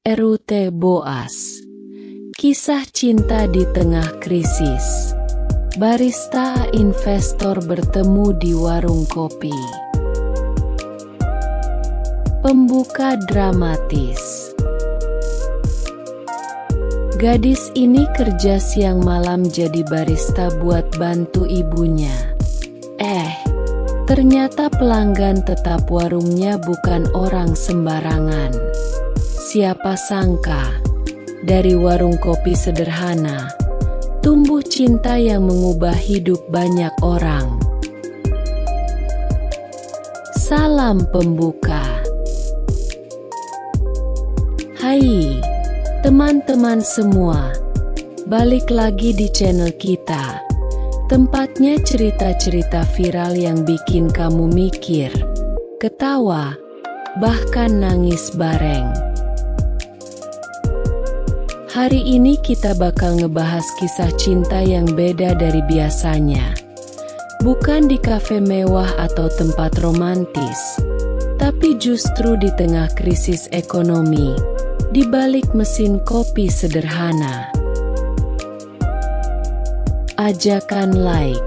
Ruth Boas. Kisah cinta di tengah krisis. Barista investor bertemu di warung kopi. Pembuka dramatis. Gadis ini kerja siang malam jadi barista buat bantu ibunya. Ternyata pelanggan tetap warungnya bukan orang sembarangan. Siapa sangka, dari warung kopi sederhana, tumbuh cinta yang mengubah hidup banyak orang. Salam pembuka. Hai, teman-teman semua. Balik lagi di channel kita. Tempatnya cerita-cerita viral yang bikin kamu mikir, ketawa, bahkan nangis bareng. Hari ini kita bakal ngebahas kisah cinta yang beda dari biasanya. Bukan di kafe mewah atau tempat romantis, tapi justru di tengah krisis ekonomi, di balik mesin kopi sederhana. Ajakan like,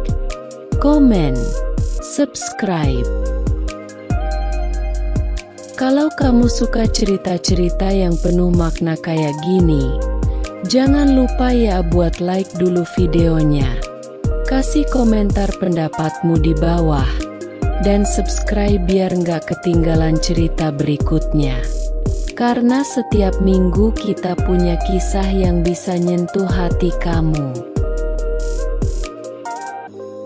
komen, subscribe. Kalau kamu suka cerita-cerita yang penuh makna kayak gini, jangan lupa ya buat like dulu videonya. Kasih komentar pendapatmu di bawah. Dan subscribe biar nggak ketinggalan cerita berikutnya. Karena setiap minggu kita punya kisah yang bisa nyentuh hati kamu.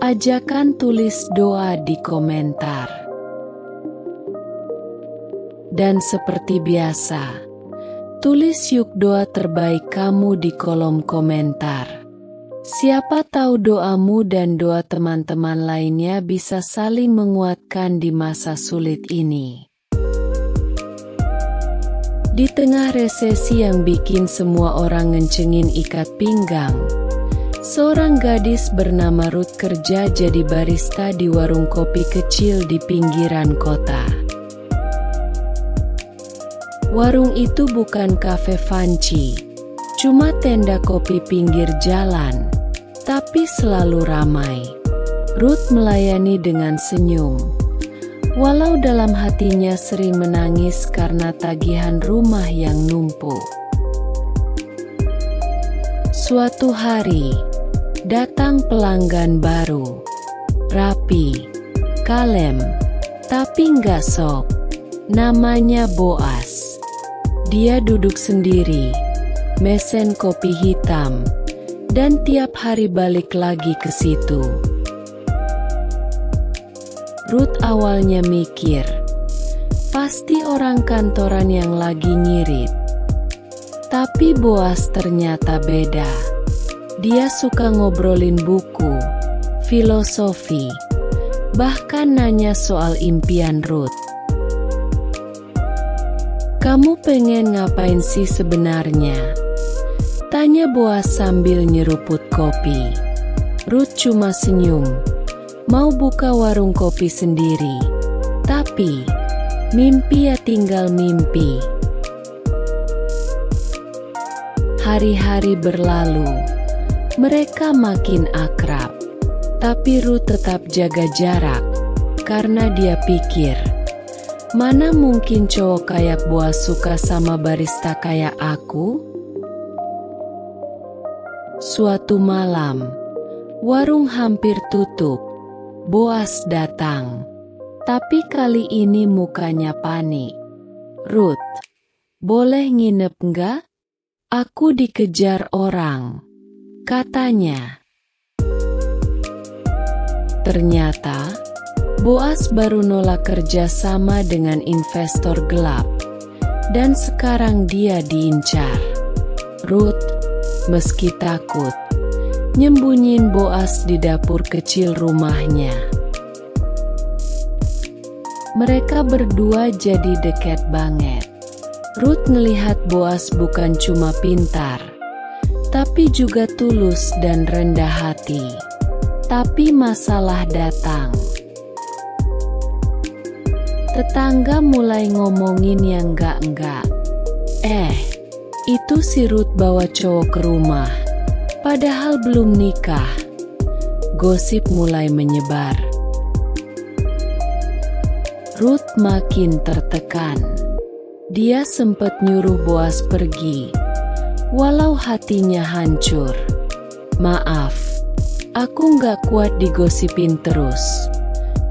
Ajakan tulis doa di komentar. Dan seperti biasa, tulis yuk doa terbaik kamu di kolom komentar. Siapa tahu doamu dan doa teman-teman lainnya bisa saling menguatkan di masa sulit ini. Di tengah resesi yang bikin semua orang ngencengin ikat pinggang, seorang gadis bernama Ruth kerja jadi barista di warung kopi kecil di pinggiran kota. Warung itu bukan kafe fancy, cuma tenda kopi pinggir jalan, tapi selalu ramai. Ruth melayani dengan senyum, walau dalam hatinya sering menangis karena tagihan rumah yang numpuk. Suatu hari, datang pelanggan baru, rapi, kalem, tapi nggak sok. Namanya Boas. Dia duduk sendiri, mesen kopi hitam, dan tiap hari balik lagi ke situ. Ruth awalnya mikir, pasti orang kantoran yang lagi ngirit. Tapi Boas ternyata beda. Dia suka ngobrolin buku, filosofi, bahkan nanya soal impian Ruth. Kamu pengen ngapain sih sebenarnya? Tanya Boas sambil nyeruput kopi. Ruth cuma senyum. Mau buka warung kopi sendiri. Tapi, mimpi ya tinggal mimpi. Hari-hari berlalu. Mereka makin akrab, tapi Ruth tetap jaga jarak, karena dia pikir, mana mungkin cowok kayak Boas suka sama barista kayak aku? Suatu malam, warung hampir tutup, Boas datang, tapi kali ini mukanya panik. Ruth, boleh nginep nggak? Aku dikejar orang, katanya. Ternyata, Boas baru nolak kerja sama dengan investor gelap, dan sekarang dia diincar. Ruth, meski takut, nyembunyiin Boas di dapur kecil rumahnya. Mereka berdua jadi dekat banget. Ruth ngelihat Boas bukan cuma pintar, tapi juga tulus dan rendah hati. Tapi masalah datang. Tetangga mulai ngomongin yang enggak-enggak. Itu si Ruth bawa cowok ke rumah, padahal belum nikah. Gosip mulai menyebar. Ruth makin tertekan. Dia sempat nyuruh Boas pergi, walau hatinya hancur. "Maaf, aku nggak kuat digosipin terus,"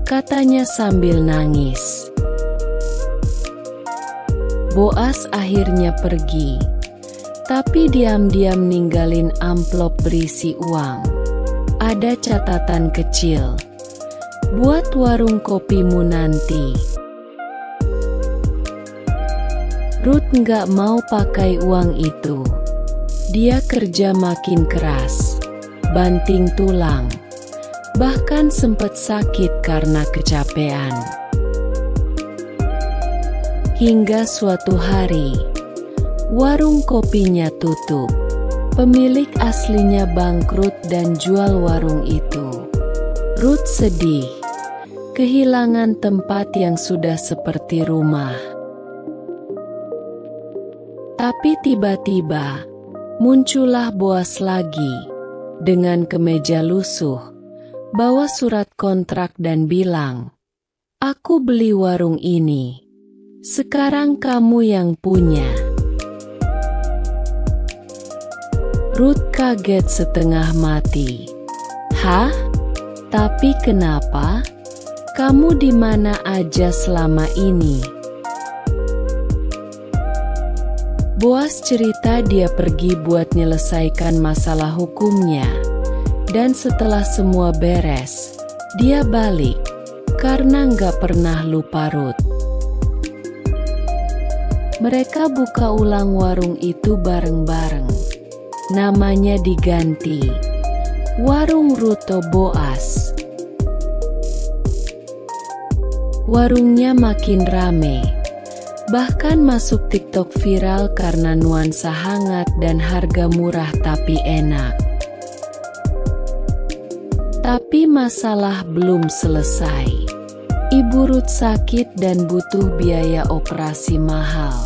katanya sambil nangis. Boas akhirnya pergi, tapi diam-diam ninggalin amplop berisi uang. Ada catatan kecil, "Buat warung kopimu nanti." Ruth nggak mau pakai uang itu. Dia kerja makin keras, banting tulang, bahkan sempat sakit karena kecapean. Hingga suatu hari, warung kopinya tutup. Pemilik aslinya bangkrut dan jual warung itu. Ruth sedih, kehilangan tempat yang sudah seperti rumah. Tapi tiba-tiba, muncullah Boas lagi, dengan kemeja lusuh, bawa surat kontrak dan bilang, "Aku beli warung ini. Sekarang kamu yang punya." Ruth kaget setengah mati. "Hah? Tapi kenapa? Kamu di mana aja selama ini?" Boas cerita dia pergi buat menyelesaikan masalah hukumnya. Dan setelah semua beres, dia balik, karena nggak pernah lupa Ruth. Mereka buka ulang warung itu bareng-bareng. Namanya diganti Warung Ruto Boas. Warungnya makin rame, bahkan masuk TikTok viral karena nuansa hangat dan harga murah tapi enak. Tapi masalah belum selesai. Ibu Ruth sakit dan butuh biaya operasi mahal.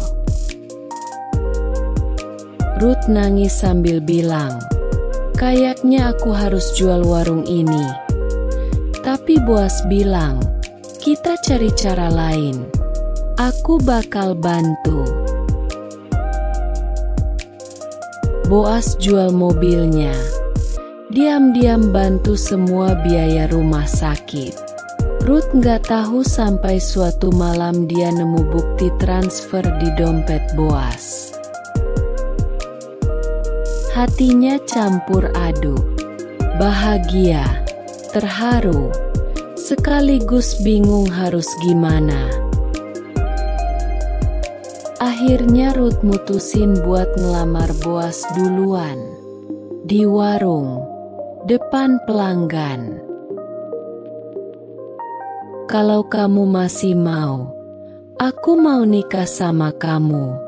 Ruth nangis sambil bilang, "Kayaknya aku harus jual warung ini." Tapi Boas bilang, "Kita cari cara lain. Aku bakal bantu." Boas jual mobilnya. Diam-diam bantu semua biaya rumah sakit. Ruth nggak tahu sampai suatu malam dia nemu bukti transfer di dompet Boas. Hatinya campur aduk, bahagia, terharu, sekaligus bingung harus gimana. Akhirnya Ruth mutusin buat ngelamar Boas duluan, di warung, depan pelanggan. "Kalau kamu masih mau, aku mau nikah sama kamu.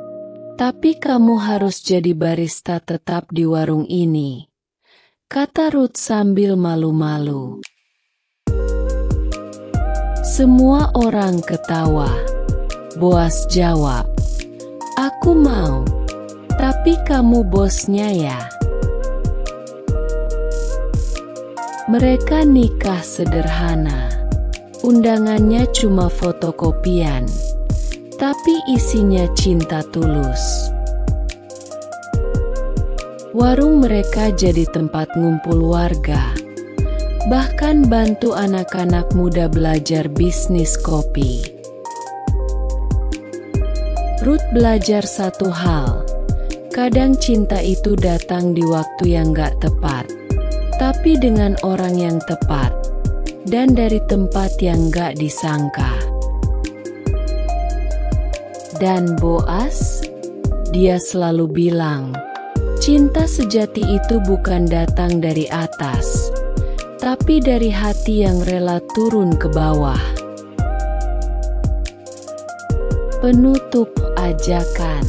Tapi kamu harus jadi barista tetap di warung ini," kata Ruth sambil malu-malu. Semua orang ketawa. Boas jawab, "Aku mau, tapi kamu bosnya ya." Mereka nikah sederhana. Undangannya cuma fotokopian, tapi isinya cinta tulus. Warung mereka jadi tempat ngumpul warga, bahkan bantu anak-anak muda belajar bisnis kopi. Ruth belajar satu hal, kadang cinta itu datang di waktu yang gak tepat, tapi dengan orang yang tepat, dan dari tempat yang gak disangka. Dan Boas, dia selalu bilang, cinta sejati itu bukan datang dari atas, tapi dari hati yang rela turun ke bawah. Penutup ajakan.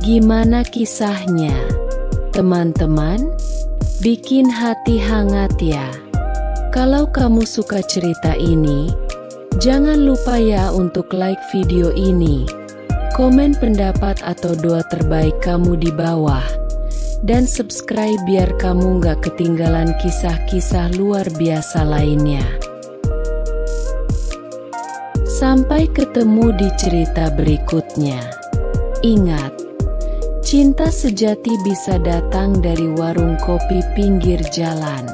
Gimana kisahnya, teman-teman? Bikin hati hangat ya. Kalau kamu suka cerita ini, jangan lupa ya untuk like video ini, Komen pendapat atau doa terbaik kamu di bawah. Dan subscribe biar kamu gak ketinggalan kisah-kisah luar biasa lainnya. Sampai ketemu di cerita berikutnya. Ingat, cinta sejati bisa datang dari warung kopi pinggir jalan.